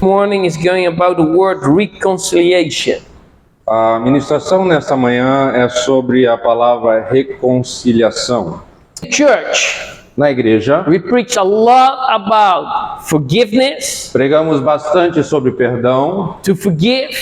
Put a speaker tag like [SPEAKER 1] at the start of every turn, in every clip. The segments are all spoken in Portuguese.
[SPEAKER 1] morning is going about the word reconciliation.
[SPEAKER 2] A ministração nesta manhã é sobre a palavra reconciliação.
[SPEAKER 1] Church,
[SPEAKER 2] Na igreja,
[SPEAKER 1] we preach a lot about forgiveness,
[SPEAKER 2] pregamos bastante sobre perdão,
[SPEAKER 1] to forgive,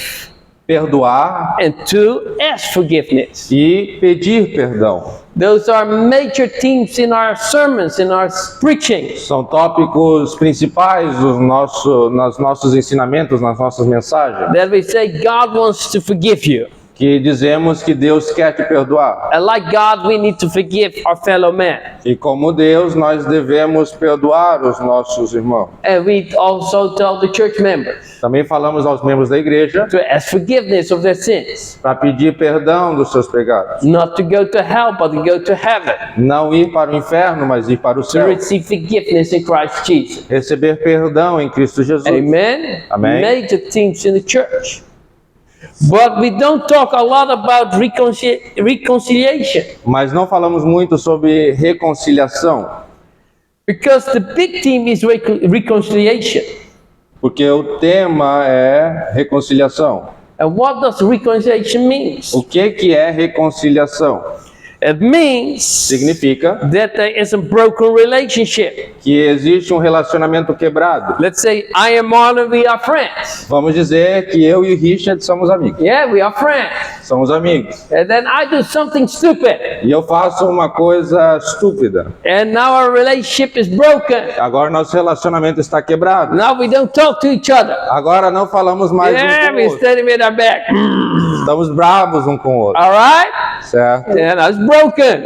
[SPEAKER 2] perdoar
[SPEAKER 1] and to ask forgiveness.
[SPEAKER 2] e pedir perdão.
[SPEAKER 1] Those are major themes in our sermons, in our preaching.
[SPEAKER 2] São tópicos principais nos nossos ensinamentos, nas nossas mensagens,
[SPEAKER 1] That we say God wants to forgive you.
[SPEAKER 2] que dizemos que Deus quer te perdoar.
[SPEAKER 1] And like God, we need to forgive our fellow man.
[SPEAKER 2] E como Deus, nós devemos perdoar os nossos irmãos.
[SPEAKER 1] And we also tell the church members
[SPEAKER 2] Também falamos aos membros da igreja
[SPEAKER 1] to ask forgiveness of their sins.
[SPEAKER 2] para pedir perdão dos seus pecados.
[SPEAKER 1] Not to go to hell, but to go to heaven.
[SPEAKER 2] Não ir para o inferno, mas ir para o
[SPEAKER 1] To
[SPEAKER 2] céu.
[SPEAKER 1] receive forgiveness in Christ Jesus.
[SPEAKER 2] Receber perdão em Cristo Jesus.
[SPEAKER 1] Amen?
[SPEAKER 2] Amen.
[SPEAKER 1] Major themes in the church. But we don't talk a lot about reconciliation.
[SPEAKER 2] Mas não falamos muito sobre reconciliação,
[SPEAKER 1] Because the big theme is reconciliation.
[SPEAKER 2] porque o tema é reconciliação.
[SPEAKER 1] And what does reconciliation mean?
[SPEAKER 2] O que é reconciliação?
[SPEAKER 1] It means
[SPEAKER 2] Significa
[SPEAKER 1] that there is a broken relationship.
[SPEAKER 2] que existe um relacionamento quebrado.
[SPEAKER 1] Let's say I am Marlon, we are friends.
[SPEAKER 2] Vamos dizer que eu e o Richard somos amigos.
[SPEAKER 1] Yeah, we are friends.
[SPEAKER 2] Somos amigos.
[SPEAKER 1] And then I do something stupid.
[SPEAKER 2] E eu faço uma coisa estúpida.
[SPEAKER 1] And now our relationship is broken.
[SPEAKER 2] Agora nosso relacionamento está quebrado.
[SPEAKER 1] Now we don't talk to each other.
[SPEAKER 2] Agora não falamos mais
[SPEAKER 1] Yeah,
[SPEAKER 2] um com o
[SPEAKER 1] we're
[SPEAKER 2] outro.
[SPEAKER 1] standing with our back.
[SPEAKER 2] Estamos bravos um com o outro.
[SPEAKER 1] All right?
[SPEAKER 2] Certo?
[SPEAKER 1] And it's broken.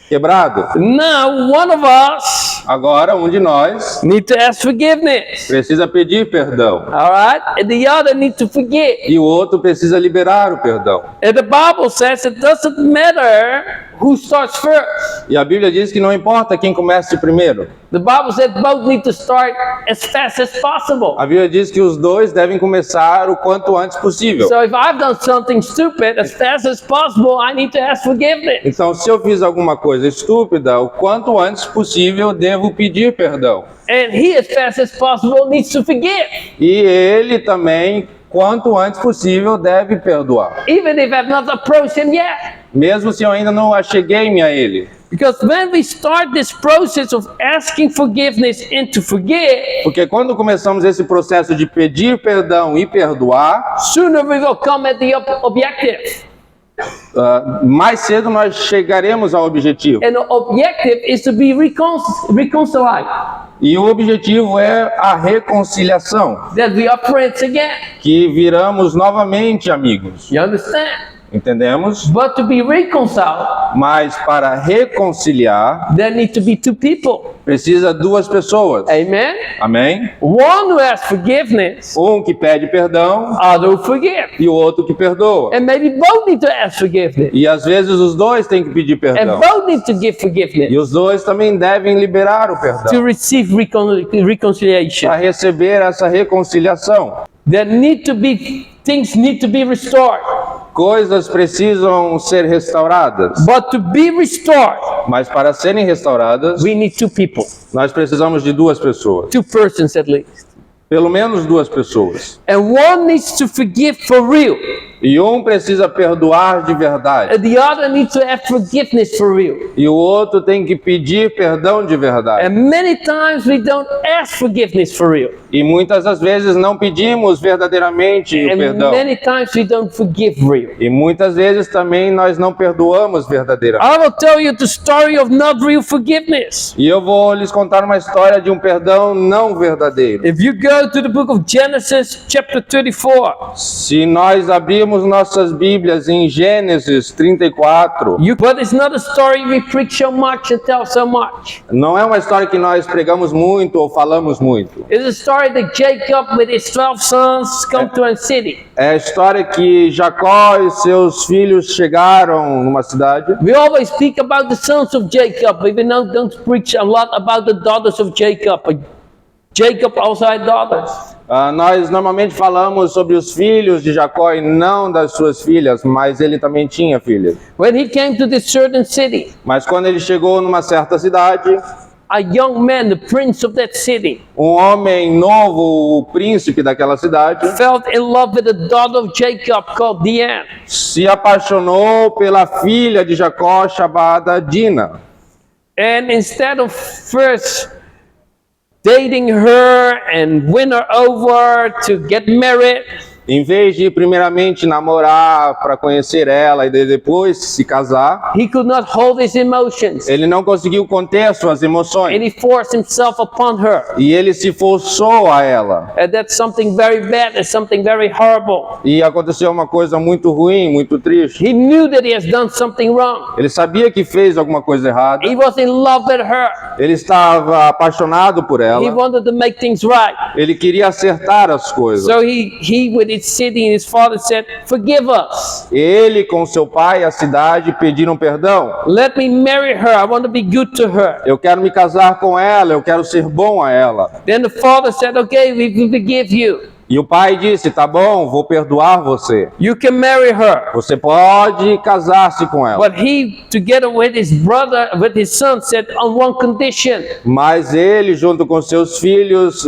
[SPEAKER 2] Quebrado.
[SPEAKER 1] Now one of us
[SPEAKER 2] Agora um de nós
[SPEAKER 1] need to ask forgiveness.
[SPEAKER 2] precisa pedir perdão.
[SPEAKER 1] All right? And the other need to forgive.
[SPEAKER 2] E o outro precisa liberar o perdão.
[SPEAKER 1] And the Bible says it doesn't matter who starts first.
[SPEAKER 2] E a Bíblia diz que não importa quem comece primeiro.
[SPEAKER 1] The Bible says both need to start as fast as possible.
[SPEAKER 2] A Bíblia diz que os dois devem começar o quanto antes possível.
[SPEAKER 1] So if I've done something stupid, as fast as possible, I need to ask forgiveness.
[SPEAKER 2] Então, se eu fiz alguma coisa estúpida, o quanto antes possível devo pedir perdão.
[SPEAKER 1] And he, as fast as possible, needs to forgive.
[SPEAKER 2] E ele também, quanto antes possível, deve perdoar.
[SPEAKER 1] Even if I've not approached him yet.
[SPEAKER 2] Mesmo se eu ainda não acheguei-me a ele.
[SPEAKER 1] Because when we start this process of asking forgiveness and to forgive,
[SPEAKER 2] Porque quando começamos esse processo de pedir perdão e perdoar,
[SPEAKER 1] sooner we will come at the objective.
[SPEAKER 2] mais cedo nós chegaremos ao objetivo.
[SPEAKER 1] And the objective is to be reconciled.
[SPEAKER 2] E o objetivo é a reconciliação,
[SPEAKER 1] That we are friends again.
[SPEAKER 2] que viramos novamente amigos.
[SPEAKER 1] You understand?
[SPEAKER 2] Entendemos?
[SPEAKER 1] But to be reconciled,
[SPEAKER 2] Mas para reconciliar,
[SPEAKER 1] there need to be two people.
[SPEAKER 2] precisa duas pessoas.
[SPEAKER 1] Amen?
[SPEAKER 2] Amém?
[SPEAKER 1] One who asks forgiveness,
[SPEAKER 2] Um que pede perdão
[SPEAKER 1] other who forgive.
[SPEAKER 2] e o outro que perdoa.
[SPEAKER 1] And maybe both need to ask forgiveness.
[SPEAKER 2] E às vezes os dois têm que pedir
[SPEAKER 1] And
[SPEAKER 2] perdão.
[SPEAKER 1] both need to give forgiveness
[SPEAKER 2] E os dois também devem liberar o
[SPEAKER 1] to
[SPEAKER 2] perdão
[SPEAKER 1] receive reconciliation.
[SPEAKER 2] para receber essa reconciliação.
[SPEAKER 1] There need to be, things need to be restored.
[SPEAKER 2] Coisas precisam ser restauradas,
[SPEAKER 1] But to be restored,
[SPEAKER 2] mas para serem restauradas,
[SPEAKER 1] we need two people.
[SPEAKER 2] nós precisamos de duas pessoas.
[SPEAKER 1] Two persons at least.
[SPEAKER 2] Pelo menos duas pessoas.
[SPEAKER 1] And one needs to forgive for real.
[SPEAKER 2] E um precisa perdoar de verdade.
[SPEAKER 1] And the other needs to have forgiveness for real.
[SPEAKER 2] E o outro tem que pedir perdão de verdade.
[SPEAKER 1] And many times we don't ask forgiveness for real.
[SPEAKER 2] E muitas das vezes não pedimos verdadeiramente o
[SPEAKER 1] And
[SPEAKER 2] perdão.
[SPEAKER 1] many times we don't forgive real.
[SPEAKER 2] E muitas vezes também nós não perdoamos verdadeiramente.
[SPEAKER 1] I will tell you the story of not real forgiveness.
[SPEAKER 2] E eu vou lhes contar uma história de um perdão não verdadeiro.
[SPEAKER 1] If you go to the book of Genesis chapter 34,
[SPEAKER 2] Se nós abrirmos nossas Bíblias em Gênesis 34,
[SPEAKER 1] but it's not a story we preach so much and tell so much.
[SPEAKER 2] não é uma história que nós pregamos muito ou falamos muito.
[SPEAKER 1] It's a story that Jacob with his 12 sons come to a city.
[SPEAKER 2] É a história que Jacó e seus filhos chegaram numa cidade.
[SPEAKER 1] We always speak about the sons of Jacob, but we don't preach a lot about the daughters of Jacob. But Jacob also had daughters.
[SPEAKER 2] Nós normalmente falamos sobre os filhos de Jacó e não das suas filhas, mas ele também tinha filhas.
[SPEAKER 1] When he came to this certain city,
[SPEAKER 2] Mas quando ele chegou numa certa cidade,
[SPEAKER 1] a young man, the prince of that city,
[SPEAKER 2] Um homem novo, o príncipe daquela cidade,
[SPEAKER 1] fell in love with a daughter of Jacob called Diane.
[SPEAKER 2] se apaixonou pela filha de Jacó chamada Dina.
[SPEAKER 1] And instead of first dating her and win her over to get married,
[SPEAKER 2] Em vez de primeiramente namorar para conhecer ela e depois se casar,
[SPEAKER 1] he could not hold his emotions.
[SPEAKER 2] ele não conseguiu conter suas
[SPEAKER 1] And
[SPEAKER 2] emoções
[SPEAKER 1] he forced himself upon her.
[SPEAKER 2] e ele se forçou a ela.
[SPEAKER 1] And that's something very bad. It's something very horrible.
[SPEAKER 2] E aconteceu uma coisa muito ruim, muito triste.
[SPEAKER 1] He knew that he has done something wrong.
[SPEAKER 2] Ele sabia que fez alguma coisa errada.
[SPEAKER 1] He was in love with her.
[SPEAKER 2] Ele estava apaixonado por
[SPEAKER 1] He
[SPEAKER 2] ela.
[SPEAKER 1] wanted to make things right.
[SPEAKER 2] Ele queria acertar as coisas.
[SPEAKER 1] So he with his city and his father said, "Forgive us.
[SPEAKER 2] Ele com seu pai e a cidade pediram perdão.
[SPEAKER 1] Let me marry her. I want to be good to her."
[SPEAKER 2] Eu quero me casar com ela, eu quero ser bom a ela.
[SPEAKER 1] Then the father said, "Okay, we will forgive you.
[SPEAKER 2] E o pai disse, tá bom, vou perdoar você.
[SPEAKER 1] You can marry her."
[SPEAKER 2] Você pode casar-se com ela.
[SPEAKER 1] But he, together with his brother, with his son, said on one condition:
[SPEAKER 2] Mas ele, junto com seus filhos,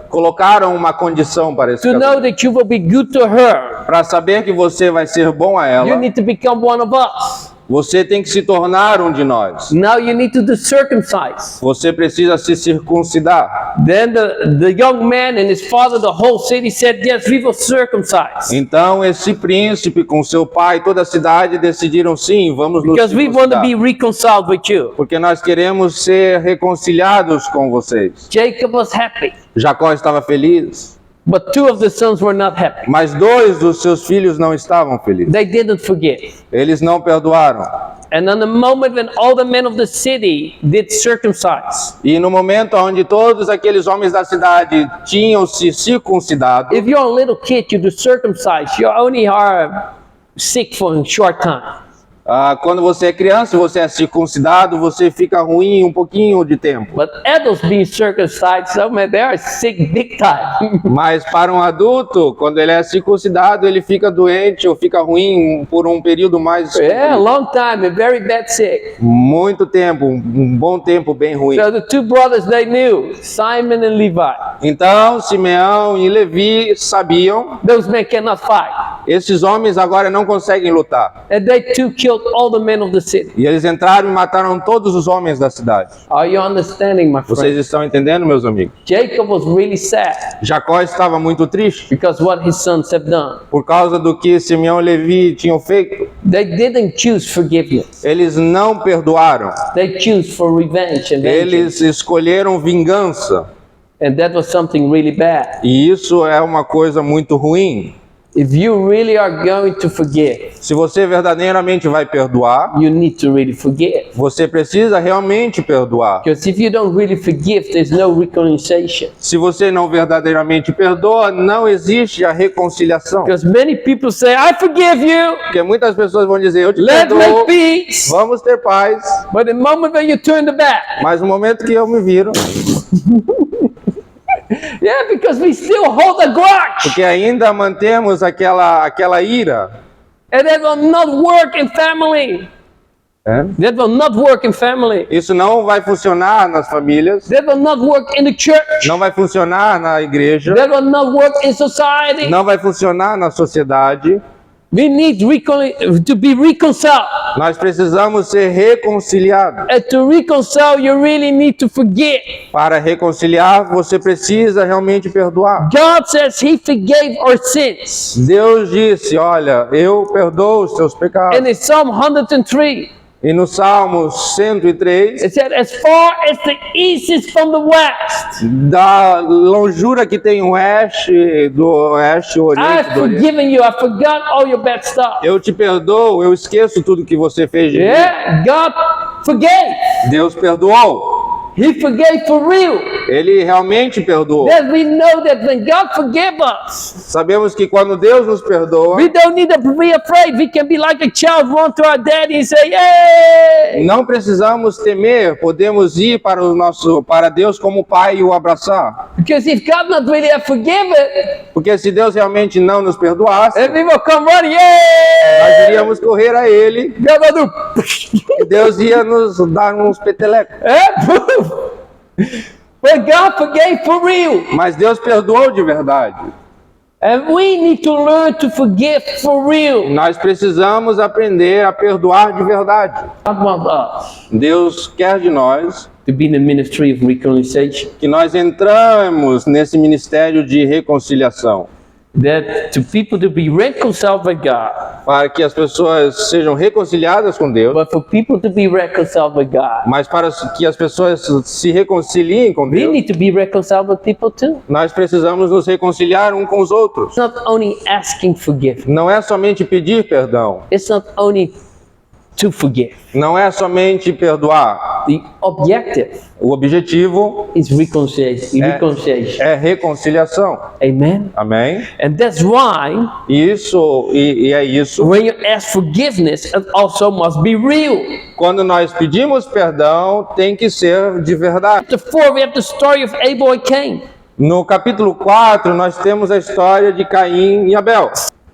[SPEAKER 2] colocaram uma condição para esse
[SPEAKER 1] to know
[SPEAKER 2] casamento.
[SPEAKER 1] that you will be good to her,
[SPEAKER 2] Para saber que você vai ser bom a
[SPEAKER 1] you
[SPEAKER 2] ela,
[SPEAKER 1] need to become one of us.
[SPEAKER 2] você tem que se tornar um de nós.
[SPEAKER 1] Now you need to circumcise.
[SPEAKER 2] Você precisa se circuncidar.
[SPEAKER 1] Then the young man and his father, the whole city said, "Yes, we will circumcise.
[SPEAKER 2] Então esse príncipe com seu pai e toda a cidade decidiram sim, vamos nos
[SPEAKER 1] Because we want to
[SPEAKER 2] circuncidar.
[SPEAKER 1] be reconciled with you."
[SPEAKER 2] Porque nós queremos ser reconciliados com vocês.
[SPEAKER 1] Jacob was happy,
[SPEAKER 2] Jacó estava feliz,
[SPEAKER 1] but two of the sons were not happy.
[SPEAKER 2] mas dois dos seus filhos não estavam felizes.
[SPEAKER 1] They didn't forgive.
[SPEAKER 2] Eles não perdoaram.
[SPEAKER 1] And on the moment when all the men of the city did circumcise,
[SPEAKER 2] E no momento onde todos aqueles homens da cidade tinham se circuncidado,
[SPEAKER 1] if you're a little kid, you do circumcise, you only are sick for a short time.
[SPEAKER 2] quando você é criança, você é circuncidado, você fica ruim um pouquinho de tempo.
[SPEAKER 1] But adults being circumcised, so man, they are sick big time.
[SPEAKER 2] Mas para um adulto, quando ele é circuncidado, ele fica doente ou fica ruim por um período mais
[SPEAKER 1] Yeah, long time and very bad sick.
[SPEAKER 2] muito tempo, um bom tempo bem ruim.
[SPEAKER 1] So the two brothers they knew, Simon and Levi,
[SPEAKER 2] Então Simeão e Levi sabiam,
[SPEAKER 1] those men cannot fight.
[SPEAKER 2] esses homens agora não conseguem lutar.
[SPEAKER 1] And they too killed all the men of the city.
[SPEAKER 2] E eles entraram e mataram todos os homens da cidade.
[SPEAKER 1] Are you understanding, my
[SPEAKER 2] Vocês
[SPEAKER 1] friend?
[SPEAKER 2] estão entendendo, meus amigos?
[SPEAKER 1] Jacob was really sad
[SPEAKER 2] Jacó estava muito triste
[SPEAKER 1] because what his sons have done.
[SPEAKER 2] por causa do que Simeão e Levi tinham feito.
[SPEAKER 1] They didn't choose forgiveness.
[SPEAKER 2] Eles não perdoaram.
[SPEAKER 1] They choose for revenge and vengeance.
[SPEAKER 2] Eles escolheram vingança.
[SPEAKER 1] And that was something really bad.
[SPEAKER 2] E isso é uma coisa muito ruim.
[SPEAKER 1] If you really are going to forgive,
[SPEAKER 2] Se você verdadeiramente vai perdoar,
[SPEAKER 1] you need to really forgive.
[SPEAKER 2] você precisa realmente perdoar.
[SPEAKER 1] Because if you don't really forgive, there's no reconciliation.
[SPEAKER 2] Se você não verdadeiramente perdoa, não existe a reconciliação.
[SPEAKER 1] Because many people say, "I forgive you,
[SPEAKER 2] Porque muitas pessoas vão dizer, eu te
[SPEAKER 1] let's
[SPEAKER 2] perdoo,
[SPEAKER 1] make peace."
[SPEAKER 2] vamos ter paz.
[SPEAKER 1] But the moment when you turn the back,
[SPEAKER 2] Mas no momento que eu me viro,
[SPEAKER 1] yeah, because we still hold a grudge.
[SPEAKER 2] porque ainda mantemos aquela ira,
[SPEAKER 1] And that will not work in family. That will not work in family.
[SPEAKER 2] isso não vai funcionar nas famílias,
[SPEAKER 1] That will not work in the church.
[SPEAKER 2] não vai funcionar na igreja,
[SPEAKER 1] That will not work in society.
[SPEAKER 2] não vai funcionar na sociedade.
[SPEAKER 1] We need to be reconciled.
[SPEAKER 2] Nós precisamos ser reconciliados.
[SPEAKER 1] And to reconcile, you really need to forgive.
[SPEAKER 2] Para reconciliar, você precisa realmente perdoar.
[SPEAKER 1] God says He forgave our sins.
[SPEAKER 2] Deus disse, olha, eu perdoo os seus pecados.
[SPEAKER 1] And in Psalm 103,
[SPEAKER 2] E no Salmo 103,
[SPEAKER 1] it said, "As far as the east is from the west,
[SPEAKER 2] da longura que tem o oeste, do oeste, o oriente,
[SPEAKER 1] I've
[SPEAKER 2] do oriente,
[SPEAKER 1] forgiven you. I forgot all your bad stuff."
[SPEAKER 2] eu te perdoo, eu esqueço tudo que você fez de mim.
[SPEAKER 1] Yeah, God forgave.
[SPEAKER 2] Deus perdoou.
[SPEAKER 1] He forgave for real.
[SPEAKER 2] Ele realmente perdoou.
[SPEAKER 1] That we know that when God forgives us,
[SPEAKER 2] Sabemos que quando Deus nos perdoa,
[SPEAKER 1] we don't need to be afraid. We can be like a child, run to our daddy and say, "Yay!"
[SPEAKER 2] não precisamos temer, podemos ir para Deus como Pai e o abraçar.
[SPEAKER 1] Because if God not really have forgiven,
[SPEAKER 2] Porque se Deus realmente não nos perdoasse,
[SPEAKER 1] and we will come running,
[SPEAKER 2] nós
[SPEAKER 1] "Yay!"
[SPEAKER 2] iríamos correr a Ele
[SPEAKER 1] God will do,
[SPEAKER 2] e Deus ia nos dar uns petelecos.
[SPEAKER 1] eh? But God forgave for real.
[SPEAKER 2] Mas Deus perdoou de verdade.
[SPEAKER 1] And we need to learn to forgive for real.
[SPEAKER 2] Nós precisamos aprender a perdoar de verdade.
[SPEAKER 1] God wants us
[SPEAKER 2] Deus quer de nós
[SPEAKER 1] to be in the ministry of reconciliation.
[SPEAKER 2] que nós entramos nesse ministério de reconciliação,
[SPEAKER 1] That to people to be reconciled with God.
[SPEAKER 2] para que as pessoas sejam reconciliadas com Deus,
[SPEAKER 1] But for people to be reconciled with God,
[SPEAKER 2] mas para que as pessoas se reconciliem com
[SPEAKER 1] we
[SPEAKER 2] Deus,
[SPEAKER 1] need to be reconciled with people too.
[SPEAKER 2] nós precisamos nos reconciliar uns com os outros.
[SPEAKER 1] It's not only asking forgiveness.
[SPEAKER 2] Não é somente pedir perdão,
[SPEAKER 1] It's not only to forgive.
[SPEAKER 2] não é somente perdoar.
[SPEAKER 1] The objective
[SPEAKER 2] O objetivo
[SPEAKER 1] is reconciliation.
[SPEAKER 2] é reconciliação.
[SPEAKER 1] Amen.
[SPEAKER 2] Amém?
[SPEAKER 1] And that's why
[SPEAKER 2] Isso, e é isso.
[SPEAKER 1] when you ask forgiveness, it also must be real.
[SPEAKER 2] Quando nós pedimos perdão, tem que ser de verdade.
[SPEAKER 1] Chapter 4, we have the story of Abel and Cain.
[SPEAKER 2] No capítulo 4, nós temos a história de Caim e Abel.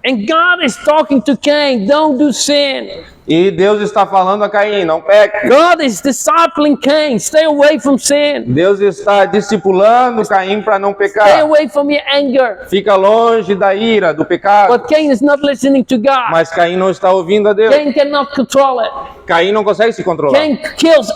[SPEAKER 1] And God is talking to Cain, don't do sin.
[SPEAKER 2] E Deus está falando a Caim, não peque.
[SPEAKER 1] God is discipling Cain, stay away from sin.
[SPEAKER 2] Deus está discipulando Caim para não
[SPEAKER 1] Stay
[SPEAKER 2] pecar.
[SPEAKER 1] away from your anger.
[SPEAKER 2] Fica longe da ira, do pecado.
[SPEAKER 1] But Cain is not listening to God.
[SPEAKER 2] Mas Caim não está ouvindo a Deus.
[SPEAKER 1] Cain cannot control it.
[SPEAKER 2] Caim não consegue se controlar.
[SPEAKER 1] Cain kills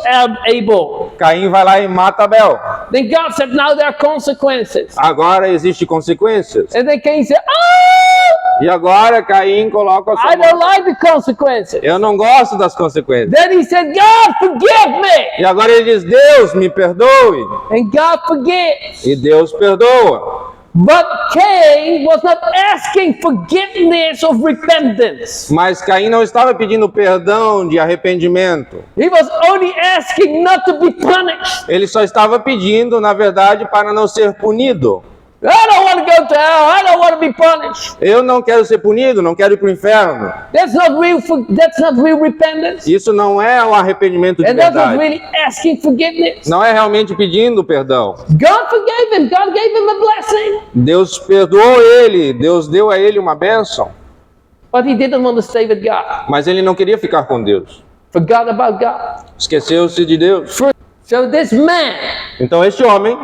[SPEAKER 1] Abel.
[SPEAKER 2] Caim vai lá e mata Abel.
[SPEAKER 1] Then God said, now there are consequences.
[SPEAKER 2] Agora existem consequências.
[SPEAKER 1] And then Cain said, oh,
[SPEAKER 2] E agora Caim coloca a sua
[SPEAKER 1] I don't
[SPEAKER 2] mão.
[SPEAKER 1] like the consequences.
[SPEAKER 2] Eu não gosto das consequências.
[SPEAKER 1] Then he said, God, forgive me.
[SPEAKER 2] E agora ele diz, Deus, me perdoe.
[SPEAKER 1] And God forgives.
[SPEAKER 2] E Deus perdoa.
[SPEAKER 1] But Cain was not asking forgiveness of repentance.
[SPEAKER 2] Mas Caim não estava pedindo perdão de arrependimento.
[SPEAKER 1] He was only asking not to be punished.
[SPEAKER 2] Ele só estava pedindo, na verdade, para não ser punido.
[SPEAKER 1] I don't want to go to hell. I don't want to be punished.
[SPEAKER 2] Eu não quero ser punido, não quero ir para o inferno.
[SPEAKER 1] That's not real repentance.
[SPEAKER 2] Isso não é um arrependimento de
[SPEAKER 1] And that's not
[SPEAKER 2] verdade.
[SPEAKER 1] really asking forgiveness.
[SPEAKER 2] Não é realmente pedindo perdão.
[SPEAKER 1] God forgave him. God gave him a blessing.
[SPEAKER 2] Deus perdoou ele, Deus deu a ele uma bênção.
[SPEAKER 1] But he didn't want to stay with God.
[SPEAKER 2] Mas ele não queria ficar com Deus.
[SPEAKER 1] Forgot about God.
[SPEAKER 2] Esqueceu-se de Deus.
[SPEAKER 1] So this man
[SPEAKER 2] Então este homem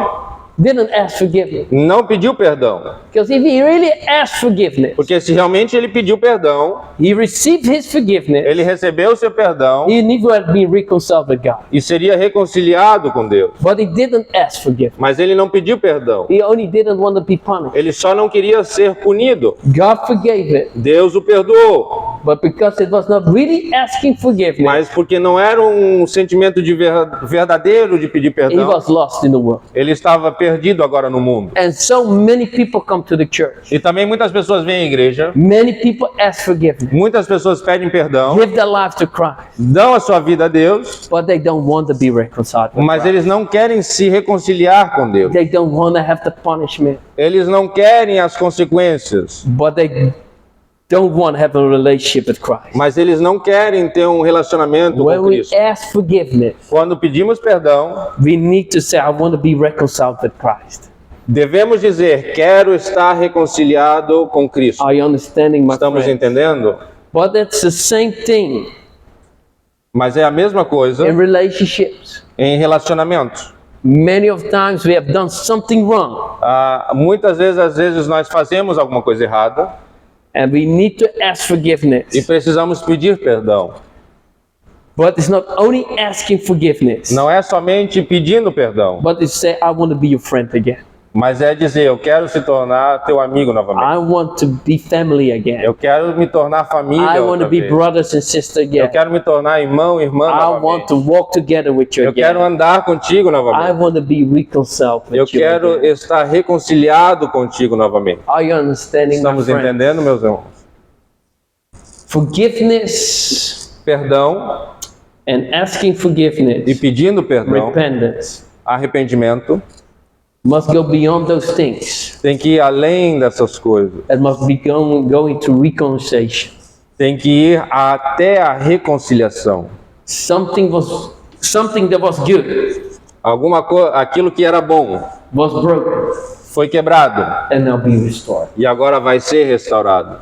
[SPEAKER 1] didn't ask forgiveness.
[SPEAKER 2] não pediu perdão.
[SPEAKER 1] Because if he really asked forgiveness,
[SPEAKER 2] Porque se realmente ele pediu perdão,
[SPEAKER 1] he received his forgiveness,
[SPEAKER 2] ele recebeu o seu perdão
[SPEAKER 1] he never had been reconciled with God.
[SPEAKER 2] e seria reconciliado com Deus.
[SPEAKER 1] But he didn't ask forgiveness.
[SPEAKER 2] Mas ele não pediu perdão.
[SPEAKER 1] He only didn't want to be punished.
[SPEAKER 2] Ele só não queria ser punido.
[SPEAKER 1] God forgave it.
[SPEAKER 2] Deus o perdoou.
[SPEAKER 1] But because it was not really asking forgiveness,
[SPEAKER 2] Mas porque não era um sentimento de verdadeiro de pedir
[SPEAKER 1] he
[SPEAKER 2] perdão,
[SPEAKER 1] was lost in the world.
[SPEAKER 2] ele estava perdido agora no mundo.
[SPEAKER 1] And so many people come to the church.
[SPEAKER 2] E também muitas pessoas vêm à igreja,
[SPEAKER 1] Many people ask forgiveness,
[SPEAKER 2] muitas pessoas pedem perdão,
[SPEAKER 1] give their life to Christ,
[SPEAKER 2] dão a sua vida a Deus,
[SPEAKER 1] but they don't want to be reconciled with
[SPEAKER 2] mas
[SPEAKER 1] Christ.
[SPEAKER 2] eles não querem se reconciliar com Deus.
[SPEAKER 1] They don't want to have the punishment,
[SPEAKER 2] Eles não querem as consequências,
[SPEAKER 1] but they don't want to have a relationship with Christ.
[SPEAKER 2] mas eles não querem ter um relacionamento
[SPEAKER 1] When
[SPEAKER 2] com
[SPEAKER 1] we
[SPEAKER 2] Cristo.
[SPEAKER 1] ask forgiveness,
[SPEAKER 2] Quando pedimos perdão,
[SPEAKER 1] we need to say, I want to be reconciled with Christ.
[SPEAKER 2] devemos dizer, quero estar reconciliado com Cristo.
[SPEAKER 1] Are you understanding, my
[SPEAKER 2] Estamos
[SPEAKER 1] friend?
[SPEAKER 2] entendendo?
[SPEAKER 1] But it's the same thing
[SPEAKER 2] Mas é a mesma coisa
[SPEAKER 1] in relationships.
[SPEAKER 2] em relacionamentos.
[SPEAKER 1] Many of times we have done something wrong,
[SPEAKER 2] Muitas vezes, às vezes, nós fazemos alguma coisa errada
[SPEAKER 1] and we need to ask
[SPEAKER 2] e
[SPEAKER 1] forgiveness.
[SPEAKER 2] precisamos pedir perdão.
[SPEAKER 1] But it's not only asking forgiveness,
[SPEAKER 2] Não é somente pedindo perdão,
[SPEAKER 1] but it's say, I want to be your friend again.
[SPEAKER 2] mas é dizer, eu quero se tornar teu amigo novamente.
[SPEAKER 1] I want to be family again.
[SPEAKER 2] Eu quero me tornar família
[SPEAKER 1] I want
[SPEAKER 2] outra
[SPEAKER 1] to be
[SPEAKER 2] vez.
[SPEAKER 1] brothers and sisters
[SPEAKER 2] Eu
[SPEAKER 1] again.
[SPEAKER 2] quero me tornar irmão, irmã
[SPEAKER 1] I want
[SPEAKER 2] novamente.
[SPEAKER 1] to walk together with you
[SPEAKER 2] Eu quero
[SPEAKER 1] again.
[SPEAKER 2] andar contigo
[SPEAKER 1] I
[SPEAKER 2] novamente.
[SPEAKER 1] want to be reconciled
[SPEAKER 2] Eu
[SPEAKER 1] with you
[SPEAKER 2] quero
[SPEAKER 1] again.
[SPEAKER 2] estar reconciliado contigo novamente.
[SPEAKER 1] Are you understanding, my
[SPEAKER 2] Estamos
[SPEAKER 1] friend?
[SPEAKER 2] entendendo, meus irmãos?
[SPEAKER 1] Forgiveness
[SPEAKER 2] Perdão
[SPEAKER 1] and asking
[SPEAKER 2] e
[SPEAKER 1] forgiveness,
[SPEAKER 2] pedindo perdão,
[SPEAKER 1] repentance,
[SPEAKER 2] arrependimento,
[SPEAKER 1] must go beyond those things.
[SPEAKER 2] tem que ir além dessas coisas.
[SPEAKER 1] It must be going to reconciliation.
[SPEAKER 2] Tem que ir até a reconciliação.
[SPEAKER 1] Something that was good
[SPEAKER 2] Aquilo que era bom
[SPEAKER 1] was broken
[SPEAKER 2] foi quebrado
[SPEAKER 1] and now be restored.
[SPEAKER 2] e agora vai ser restaurado.